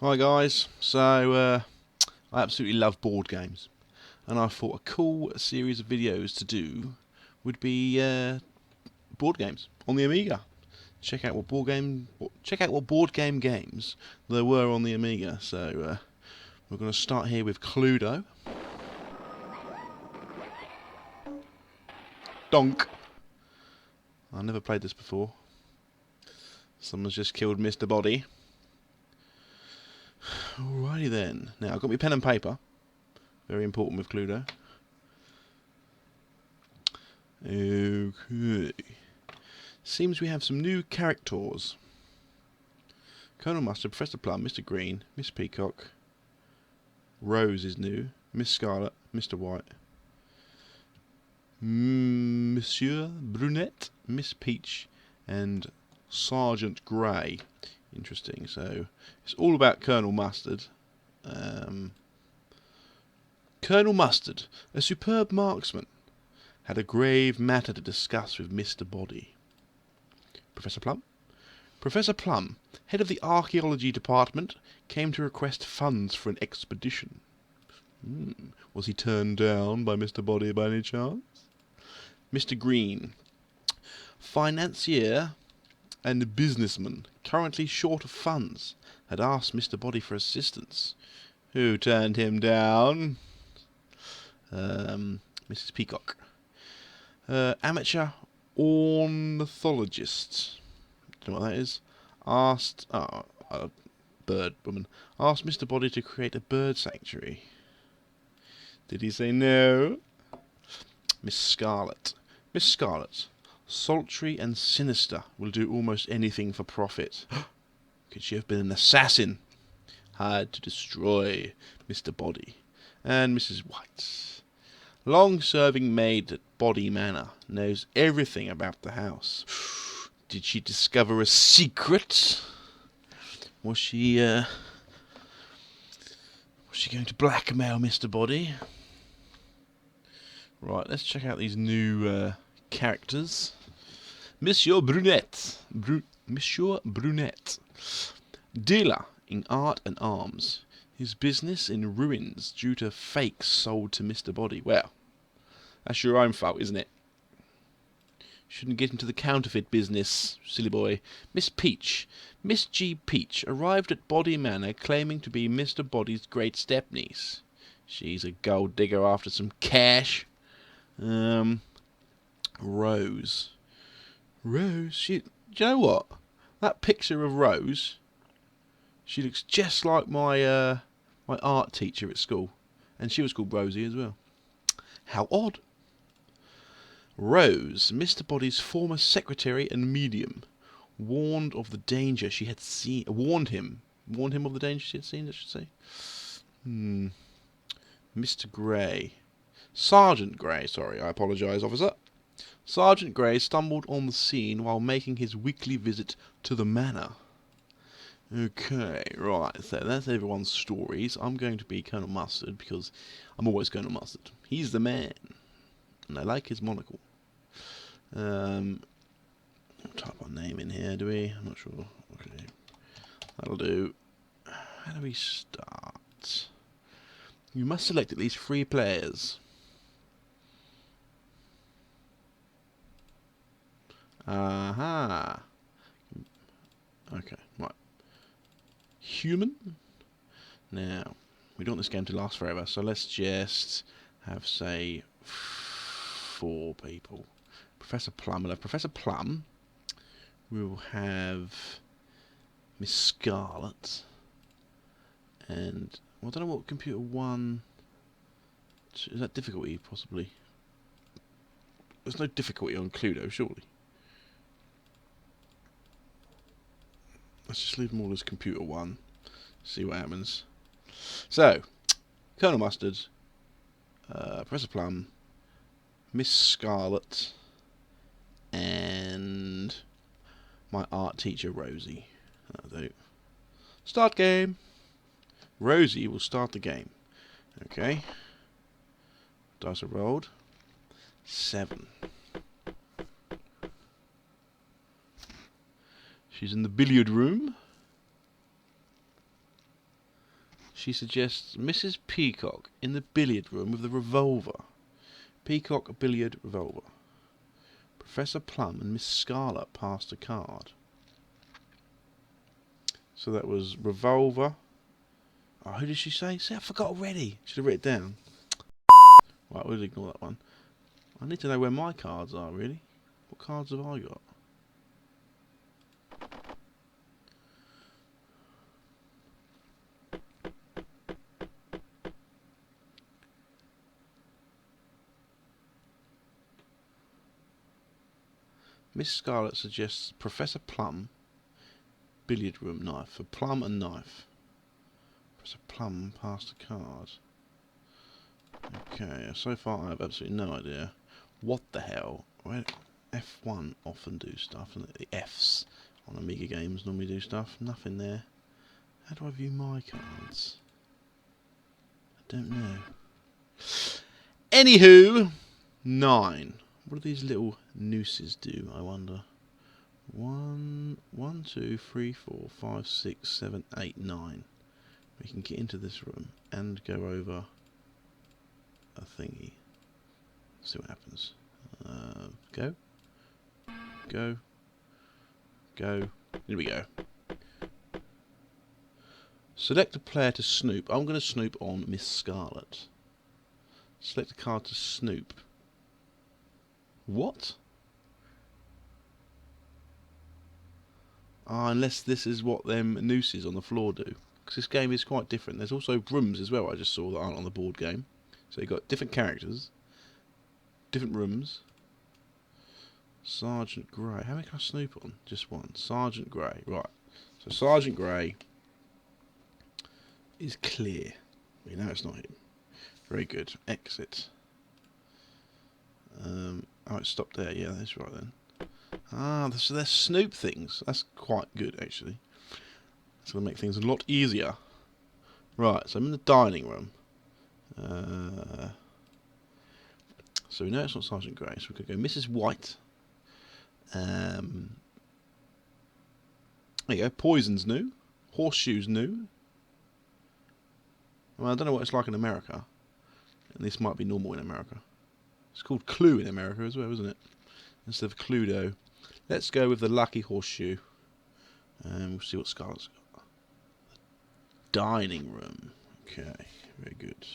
Hi guys, so I absolutely love board games, and I thought a cool series of videos to do would be board games on the Amiga. Check out what board game games there were on the Amiga. So we're going to start here with Cluedo. Donk. I never played this before. Someone's just killed Mr. Body. Alrighty then. Now I've got my pen and paper. Very important with Cluedo. Okay. Seems we have some new characters. Colonel Mustard, Professor Plum, Mr. Green, Miss Peacock. Rose is new. Miss Scarlet, Mr. White. Monsieur Brunette, Miss Peach, and Sergeant Grey. Interesting. So it's all about Colonel Mustard. Colonel Mustard, a superb marksman, had a grave matter to discuss with Mr. Body. Professor Plum? Professor Plum, head of the archaeology department, came to request funds for an expedition. Was he turned down by Mr. Body by any chance? Mr. Green, financier and businessman, currently short of funds, had asked Mr. Body for assistance. Who turned him down? Mrs. Peacock. Amateur ornithologist, don't know what that is, asked, a bird woman, asked Mr. Body to create a bird sanctuary. Did he say no? Miss Scarlet. Miss Scarlet, sultry and sinister, will do almost anything for profit. Could she have been an assassin? Hired to destroy Mr. Body. And Mrs. White. Long-serving maid at Body Manor, knows everything about the house. Did she discover a secret? Was she going to blackmail Mr. Body? Right, let's check out these new characters. Monsieur Brunette. Monsieur Brunette. Dealer in art and arms. His business in ruins due to fakes sold to Mr. Body. Well, that's your own fault, isn't it? Shouldn't get into the counterfeit business, silly boy. Miss Peach. Miss G. Peach arrived at Body Manor claiming to be Mr. Body's great stepniece. She's a gold digger after some cash. Rose. Rose, do you know what? That picture of Rose, she looks just like my my art teacher at school. And she was called Rosie as well. How odd. Rose, Mr. Body's former secretary and medium, warned of the danger she had seen. Warned him of the danger she had seen, I should say. Mr. Grey. Sergeant Grey, sorry, I apologise, officer. Sergeant Grey stumbled on the scene while making his weekly visit to the manor. Okay, right, so that's everyone's stories. I'm going to be Colonel Mustard because I'm always Colonel Mustard. He's the man. And I like his monocle. Type our name in here, do we? I'm not sure. Okay, that'll do. How do we start? You must select at least 3 players. Aha. Okay, right. Human. Now, we don't want this game to last forever, so let's just have, say, 4 people. Professor Plum. We'll have Professor Plum. We'll have Miss Scarlet. And, well, I don't know what computer 1... Is that difficulty, possibly? There's no difficulty on Cluedo, surely. Let's just leave them all as computer 1. See what happens. So, Colonel Mustard, Professor Plum, Miss Scarlet, and my art teacher Rosie. That'll do. Start game. Rosie will start the game. Okay. Dice are rolled. 7. She's in the billiard room. She suggests Mrs. Peacock in the billiard room with the revolver. Peacock, billiard, revolver. Professor Plum and Miss Scarlet passed a card. So that was revolver. Oh, who did she say? See, I forgot already. Should have written it down. Right, we'll ignore that one. I need to know where my cards are, really. What cards have I got? Miss Scarlet suggests Professor Plum, billiard room, knife. For Plum and knife. Professor Plum passed a card. Okay, so far I have absolutely no idea. What the hell? Where F1 often do stuff, and the Fs on Amiga games normally do stuff. Nothing there. How do I view my cards? I don't know. Anywho, 9. What do these little nooses do, I wonder? 1, 2, 3, 4, 5, 6, 7, 8, 9. We can get into this room and go over a thingy. See what happens. Go. Go. Go. Here we go. Select a player to snoop. I'm going to snoop on Miss Scarlet. Select a card to snoop. What? Ah, unless this is what them nooses on the floor do. Because this game is quite different. There's also rooms as well I just saw that aren't on the board game. So you've got different characters. Different rooms. Sergeant Grey. How many can I snoop on? Just one. Sergeant Grey. Right. So Sergeant Grey is clear. We know it's not him. Very good. Exit. Oh, it stopped there. Yeah, that's right then. Ah, so they're snoop things. That's quite good, actually. It's going to make things a lot easier. Right, so I'm in the dining room. So we know it's not Sergeant Grey, so we could go Mrs. White. There you go. Poison's new. Horseshoe's new. Well, I don't know what it's like in America. And this might be normal in America. It's called Clue in America as well, isn't it? Instead of Cluedo. Let's go with the lucky horseshoe. And we'll see what Scarlet's got. Dining room. Okay, very good.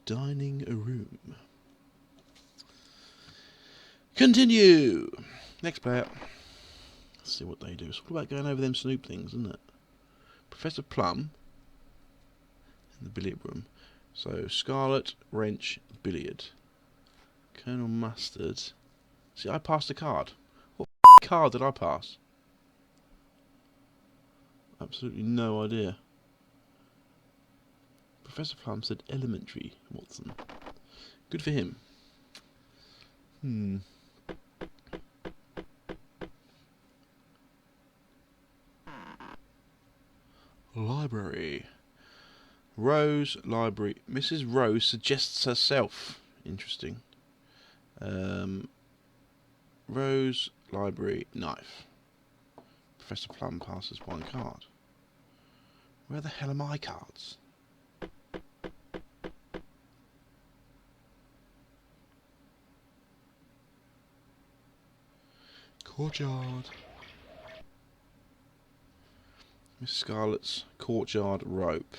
Dining room. Continue. Next player. Let's see what they do. It's all about going over them snoop things, isn't it? Professor Plum in the billiard room. So Scarlet, wrench, billiard. Colonel Mustard. See, I passed a card. What card did I pass? Absolutely no idea. Professor Plum said elementary, Watson. Good for him. Library. Rose, library. Mrs. Rose suggests herself. Interesting. Rose, library, knife. Professor Plum passes one card. Where the hell are my cards? Courtyard. Miss Scarlet's Courtyard rope.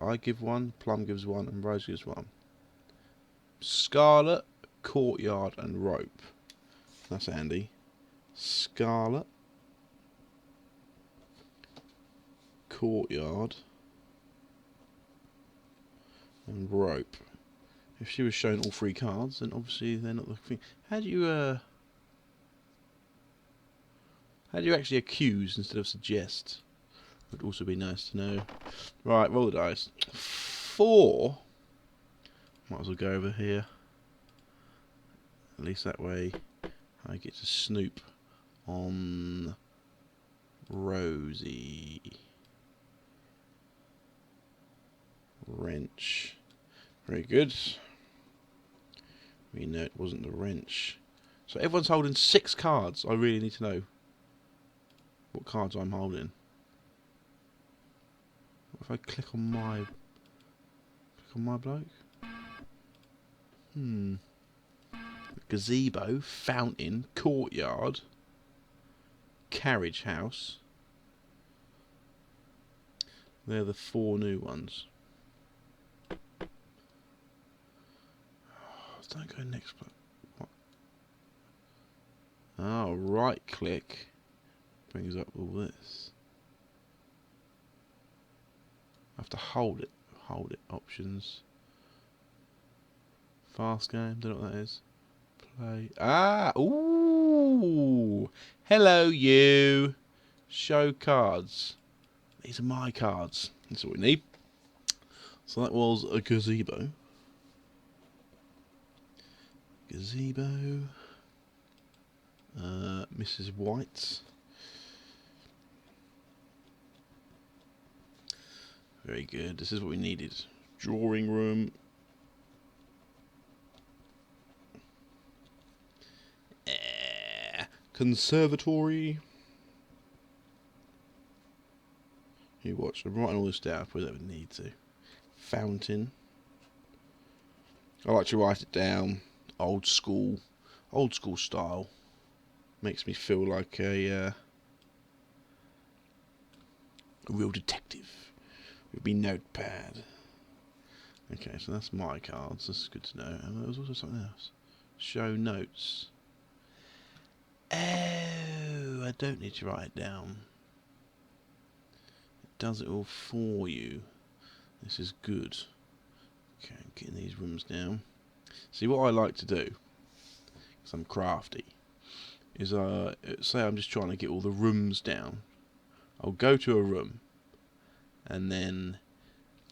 I give one, Plum gives one, and Rose gives one. Scarlet, Courtyard, and rope. That's handy. Scarlet, Courtyard, and rope. If she was shown all 3 cards, then obviously they're not the thing. How do you actually accuse instead of suggest? Would also be nice to know. Right, roll the dice. 4. Might as well go over here. At least that way I get to snoop on Rosie. Wrench. Very good. We know it wasn't the wrench. So everyone's holding 6 cards. I really need to know what cards I'm holding. if I click on my bloke? Gazebo, fountain, courtyard, carriage house. They're the 4 new ones. Don't go next. What? Oh, right click brings up all this. I have to hold it. Hold it. Options. Fast game. Don't know what that is. Play. Ah! Ooh! Hello, you. Show cards. These are my cards. That's what we need. So that was a gazebo. Gazebo. Mrs. White. Very good. This is what we needed. Drawing room. Conservatory. You watch. I'm writing all this down because I don't need to. Fountain. I like to write it down. Old school style. Makes me feel like a real detective with my notepad. Okay, so that's my cards. This is good to know. And there was also something else. Show notes. Oh, I don't need to write it down. It does it all for you. This is good. Okay, I'm getting these rooms down. See, what I like to do, because I'm crafty, is say I'm just trying to get all the rooms down. I'll go to a room, and then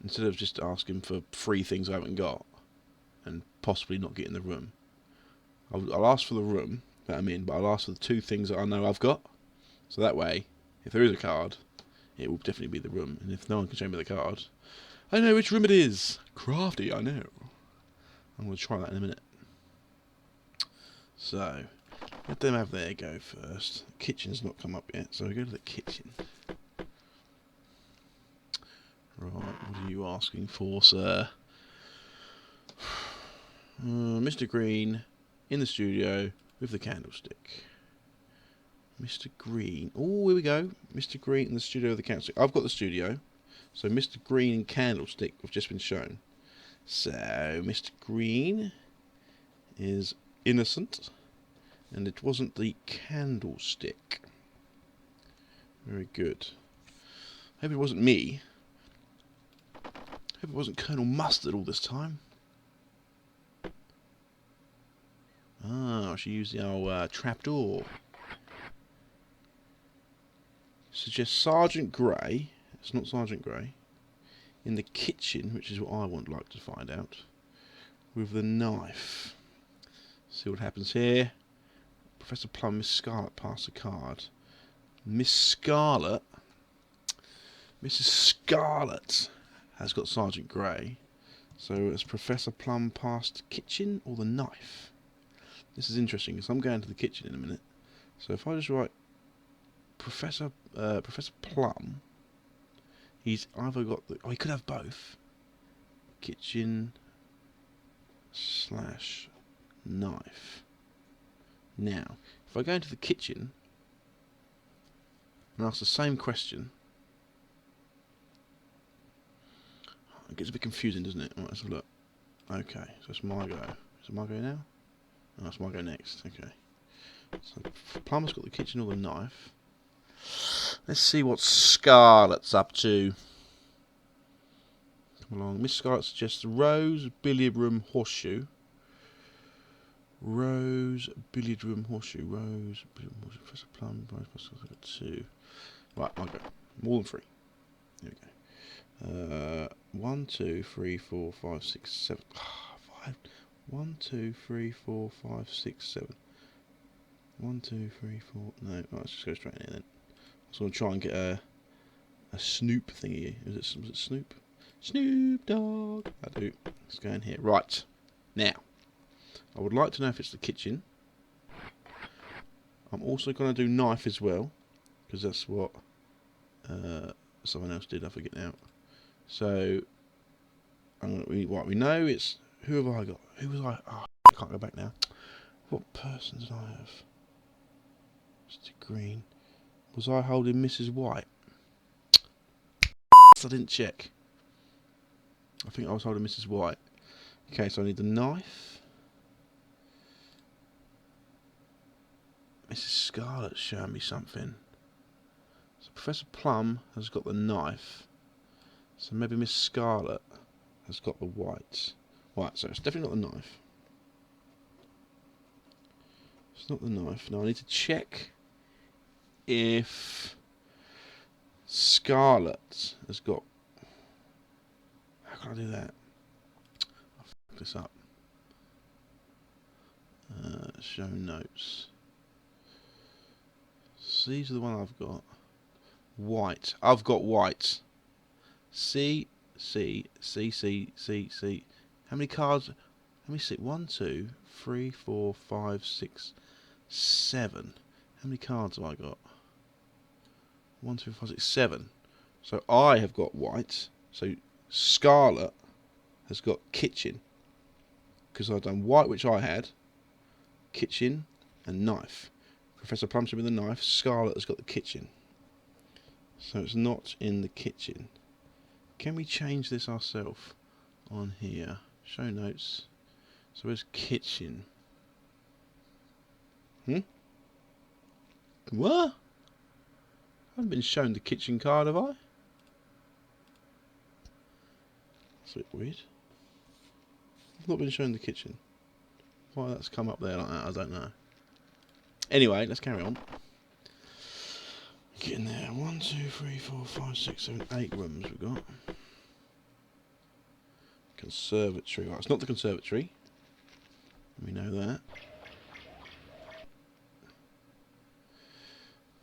instead of just asking for 3 things I haven't got, and possibly not getting the room, I'll ask for the room that I'm in, but I'll ask for the 2 things that I know I've got. So that way, if there is a card, it will definitely be the room, and if no one can show me the card, I know which room it is. Crafty, I know. I'm going to try that in a minute. So, let them have their go first. The kitchen's not come up yet, so we go to the kitchen. Right, what are you asking for, sir? Mr. Green in the studio with the candlestick. Mr. Green. Oh, here we go. Mr. Green in the studio with the candlestick. I've got the studio. So Mr. Green and candlestick have just been shown. So Mr. Green is innocent, and it wasn't the candlestick. Very good. Hope it wasn't me. Hope it wasn't Colonel Mustard all this time. Ah, she used the old trapdoor. Suggest Sergeant Grey. It's not Sergeant Grey. In the kitchen, which is what I would like to find out. With the knife. See what happens here. Professor Plum, Miss Scarlet passed the card. Miss Scarlet. Mrs. Scarlet has got Sergeant Grey. So has Professor Plum passed the kitchen or the knife? This is interesting because I'm going to the kitchen in a minute. So if I just write Professor Plum, he's either got the... Oh, he could have both. Kitchen / knife. Now, if I go into the kitchen and ask the same question, it gets a bit confusing, doesn't it? Right, let's have a look. Okay, so it's my go. Is it my go now? Oh, it's my go next. Okay. So Plum's got the kitchen or the knife. Let's see what Scarlet's up to. Come along. Miss Scarlet suggests Rose, billiard room, horseshoe. Rose, billiard room, horseshoe. Rose, billiard room, horseshoe. Professor Plum, I've got 2. Right, I'll go. More than 3. There we go. 1, 2, 3, 4, 5, 6, 7. 5. 1, 2, 3, 4, 5, 6, 7. 1, 2, 3, 4. No, right, let's just go straight in here then. I was going to try and get a Snoop thingy. Was it Snoop? Snoop Dogg. I do. Let's go in here. Right. Now, I would like to know if it's the kitchen. I'm also going to do knife as well, because that's what someone else did. I forget now. So what we know it's who have I got? Who was I? Oh, I can't go back now. What person did I have? Mr. Green. Was I holding Mrs. White? I didn't check. I think I was holding Mrs. White. Okay, so I need the knife. Mrs. Scarlet's showing me something. So Professor Plum has got the knife. So maybe Miss Scarlet has got the white. Right, so it's definitely not the knife. It's not the knife. Now I need to check if Scarlet has got... How can I do that? I'll fuck this up. Show notes. So these are the one I've got. White. I've got white. C. How many cards? Let me see. 1, 2, 3, 4, 5, 6, 7. How many cards have I got? 1, 2, 5, 6, 7. So I have got white. So Scarlet has got kitchen. Because I've done white, which I had. Kitchen and knife. Professor Plum's with the knife. Scarlet has got the kitchen. So it's not in the kitchen. Can we change this ourselves on here? Show notes. So where's kitchen? What? I haven't been shown the kitchen card, have I? That's a bit weird. I've not been shown the kitchen. Why that's come up there like that, I don't know. Anyway, let's carry on. Getting there. 1, 2, 3, 4, 5, 6, 7, 8 rooms we've got. Conservatory. Right, it's not the conservatory. We know that.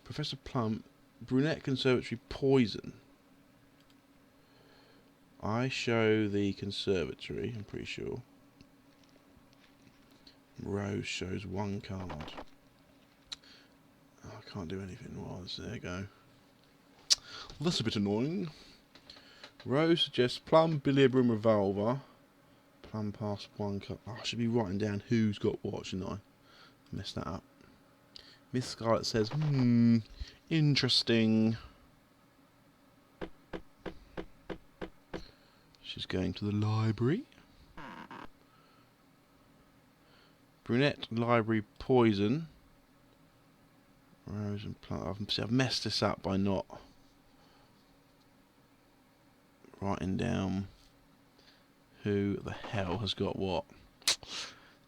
Professor Plum, brunette conservatory, poison. I show the conservatory, I'm pretty sure. Rose shows 1 card. Oh, I can't do anything while it's there. Go. Well, that's a bit annoying. Rose suggests Plum, billiard room, revolver. Plum passed 1 card. Oh, I should be writing down who's got what, shouldn't I? Messed that up. Miss Scarlet says, interesting. She's going to the library. Brunette, library, poison. Rose and Plum. I've messed this up by not writing down who the hell has got what.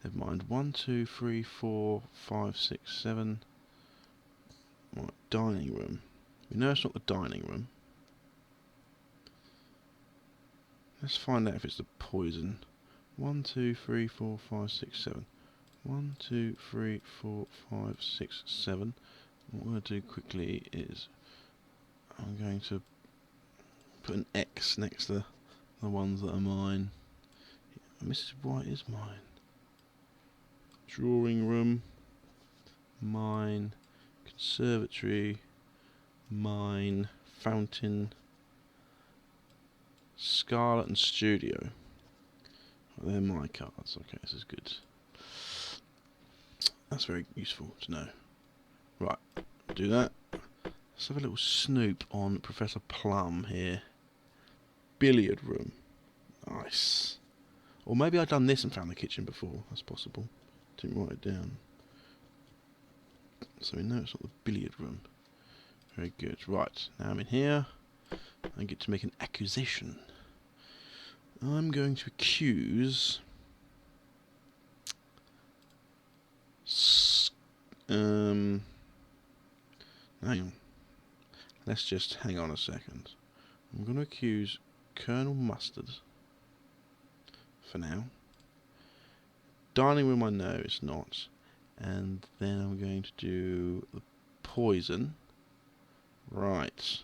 Never mind. 1, 2, 3, 4, 5, 6, 7. Right, dining room. We know it's not the dining room. Let's find out if it's the poison. 1, 2, 3, 4, 5, 6, 7. 1, 2, 3, 4, 5, 6, 7. What I'm going to do quickly is I'm going to put an X next to the ones that are mine. Mrs. White is mine. Drawing room, mine. Conservatory, mine. Fountain, Scarlet and Studio. Oh, they're my cards. Okay, this is good. That's very useful to know. Right, do that. Let's have a little snoop on Professor Plum here. Billiard room. Nice. Or maybe I've done this and found the kitchen before. That's possible. Didn't write it down. So we know it's not the billiard room. Very good. Right, now I'm in here. I get to make an accusation. I'm going to accuse... hang on. Let's just hang on a second. I'm going to accuse Colonel Mustard. For now. Dining room I know it's not. And then I'm going to do the poison. Right.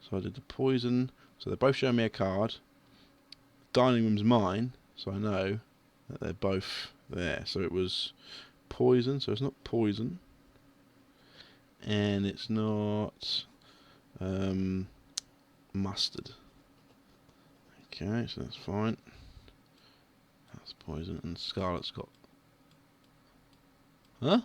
So I did the poison. So they're both showing me a card. Dining room's mine. So I know that they're both there. So it was poison. So it's not poison. And it's not mustard. Okay, so that's fine. That's poison, and Scarlet's got... Huh?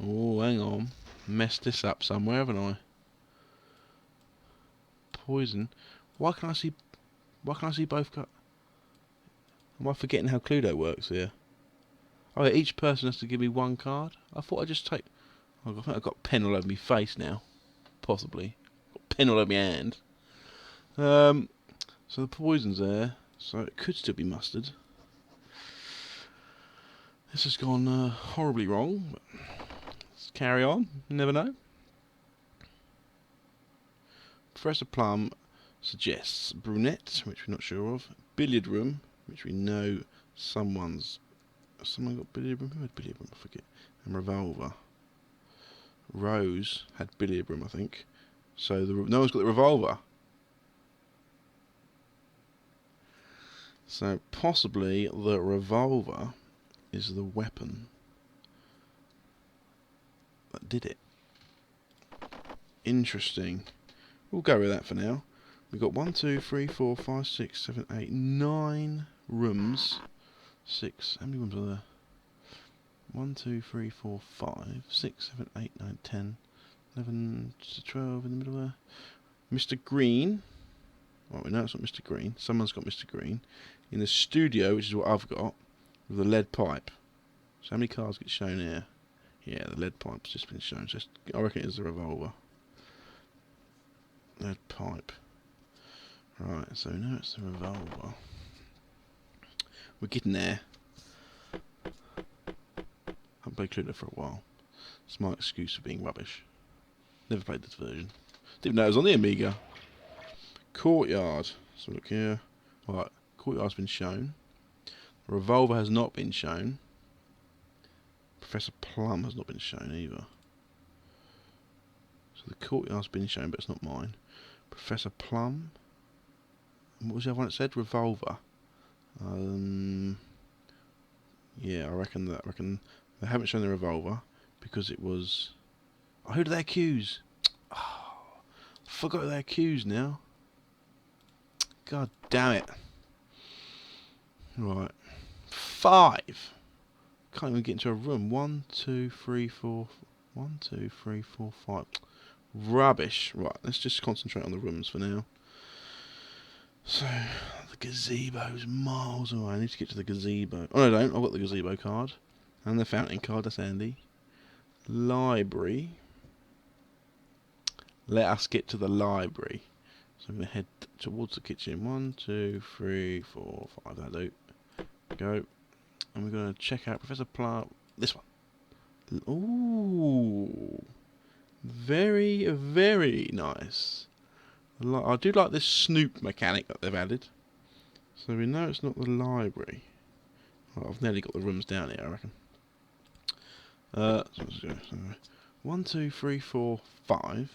Oh, hang on. Messed this up somewhere, haven't I? Poison. Why can't I see... Why can't I see both cards? Am I forgetting how Cluedo works here? Oh, yeah, each person has to give me one card? I thought I'd just take... Oh, I think I've got pen all over my face now. Possibly. Got pen all over my hand. So the poison's there. So it could still be mustard. This has gone horribly wrong. But let's carry on. You never know. Professor Plum suggests brunette, which we're not sure of. Billiard room, which we know someone's... Someone got billiard room? Who had billiard room? I forget. And revolver. Rose had billiard room, I think. So no one's got the revolver. So possibly the revolver is the weapon that did it. Interesting. We'll go with that for now. We've got 1, 2, 3, 4, 5, 6, 7, 8, 9 rooms. 6. How many rooms are there? 1, 2, 3, 4, 5, 6, 7, 8, 9, 10, 11 to 12 in the middle there. Mr. Green. Well, we know it's not Mr. Green. Someone's got Mr. Green. In the studio, which is what I've got, with the lead pipe. So how many cards get shown here? Yeah, the lead pipe's just been shown. So I reckon it is the revolver. Lead pipe. Right, so we know it's the revolver. We're getting there. Haven't played Cluedo for a while. It's my excuse for being rubbish. Never played this version. Didn't know it was on the Amiga. Courtyard. So look here. Right, Courtyard's been shown. The revolver has not been shown. Professor Plum has not been shown either. So the Courtyard's been shown, but it's not mine. Professor Plum. What was the other one it said? Revolver. Yeah, I reckon they haven't shown the revolver because it was... Oh, who do they accuse? Oh, I forgot who they accused now. God damn it. Right. 5. Can't even get into a room. 1, 2, 3, 4. 1, 2, 3, 4, 5. Rubbish. Right, let's just concentrate on the rooms for now. So, the gazebo's miles away. I need to get to the gazebo. Oh, no, I don't. I've got the gazebo card. And the fountain card. That's handy. Library. Let us get to the library. So I'm going to head towards the kitchen. 1, 2, 3, 4, 5. That'll do. Go. And we're going to check out Professor Plum. This one. Ooh. Very, very nice. I do like this snoop mechanic that they've added. So we know it's not the library. Well, I've nearly got the rooms down here, I reckon. So let's go. 1, 2, 3, 4, 5,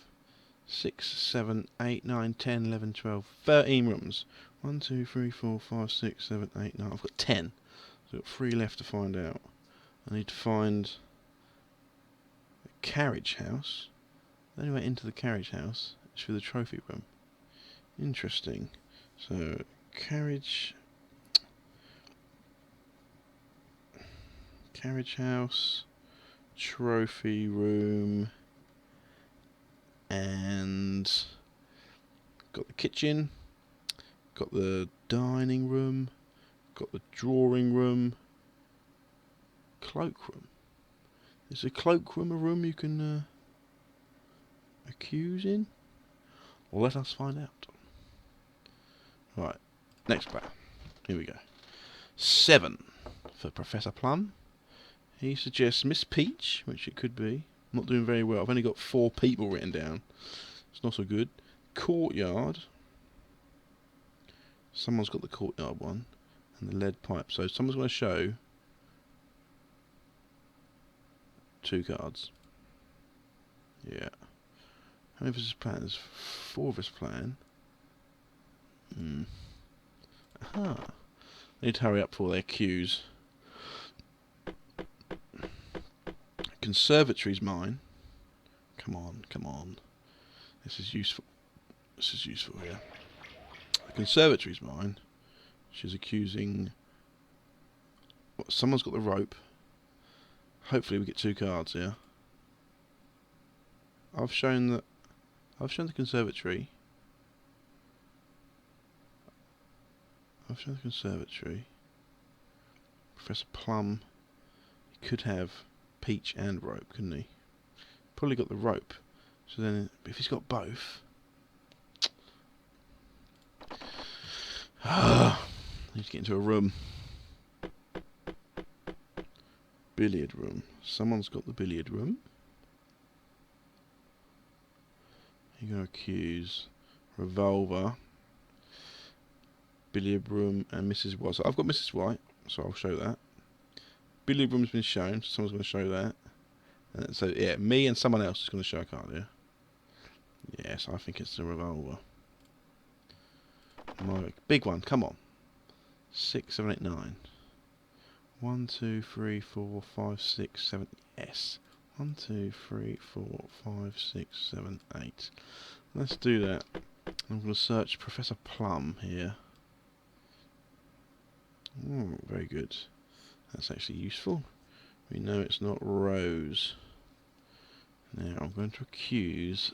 6, 7, 8, 9, 10, 11, 12, 13 rooms. 1, 2, 3, 4, 5, 6, 7, 8, 9. I've got 10. So I've got 3 left to find out. I need to find the carriage house. The only way into the carriage house is through the trophy room. Interesting. So, carriage house, trophy room, and got the kitchen, got the dining room, got the drawing room, cloakroom. Is the cloakroom a room you can accuse in? Well, let us find out. Right, next player. Here we go. 7 for Professor Plum. He suggests Miss Peach, which it could be. I'm not doing very well. I've only got 4 people written down. It's not so good. Courtyard. Someone's got the courtyard one. And the lead pipe. So someone's going to show 2 cards. Yeah. How many of us playing? There's 4 of us playing. Aha. They need to hurry up before they accuse. Conservatory's mine. Come on, come on. This is useful. This is useful here. The Conservatory's mine. She's accusing... What, someone's got the rope. Hopefully we get 2 cards here. I've shown the Conservatory. I've shown the Conservatory. Professor Plum, he could have peach and rope, couldn't he? Probably got the rope. So then, if he's got both, need to get into a room. Billiard room. Someone's got the billiard room. You're going to accuse Revolver, billiard room, and Mrs. White. So I've got Mrs. White, so I'll show that. Billiard room's been shown, so someone's going to show that. So yeah, me and someone else is going to show a card here. Yes, I think it's the Revolver. My big one, come on. 6, 7, 8, 9. 1, 2, 3, 4, 5, 6, 7. Yes. 1, 2, 3, 4, 5, 6, 7, 8. Let's do that. I'm going to search Professor Plum here. Oh, very good. That's actually useful. We know it's not Rose. Now I'm going to accuse.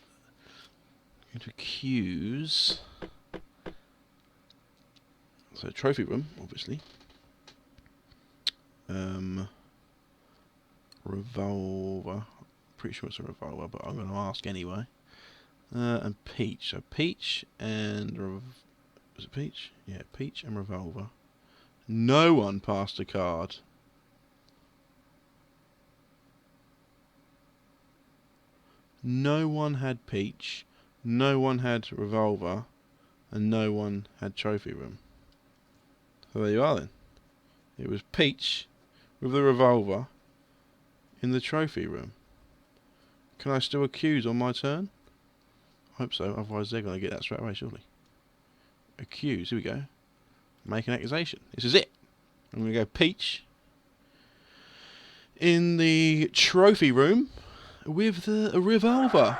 So trophy room, obviously. Revolver. Pretty sure it's a revolver, but I'm going to ask anyway. And Peach. So Peach and is it Peach? Yeah, Peach and Revolver. No one passed a card. No one had Peach, no one had Revolver, and no one had Trophy Room. So there you are then. It was Peach with the Revolver in the Trophy Room. Can I still accuse on my turn? I hope so, otherwise they're going to get that straight away, surely. Accuse, here we go. Make an accusation. This is it. I'm going to go Peach in the Trophy Room with the Revolver.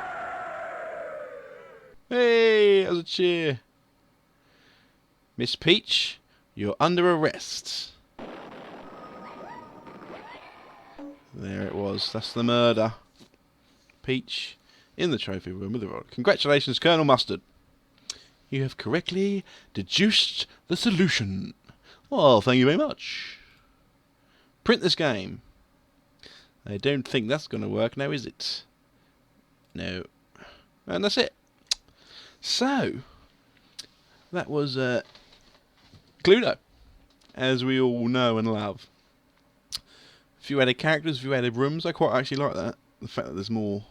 Hey, that was a cheer. Miss Peach, you're under arrest. There it was. That's the murder. Peach in the Trophy Room with the Revolver. Congratulations, Colonel Mustard. You have correctly deduced the solution. Well, thank you very much. Print this game. I don't think that's going to work now, is it? No. And that's it. So, that was Cluedo, as we all know and love. A few added characters, a few added rooms. I quite actually like that. The fact that there's more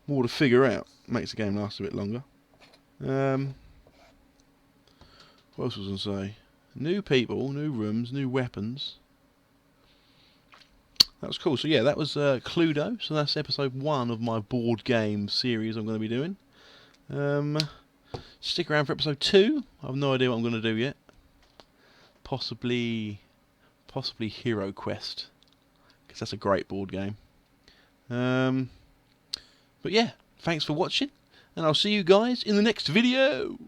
to figure out makes the game last a bit longer. What else was I going to say? New people, new rooms, new weapons. That was cool. So yeah, that was Cluedo. So that's episode 1 of my board game series I'm going to be doing. Stick around for episode 2. I have no idea what I'm going to do yet. Possibly Hero Quest, because that's a great board game. But yeah, thanks for watching, and I'll see you guys in the next video.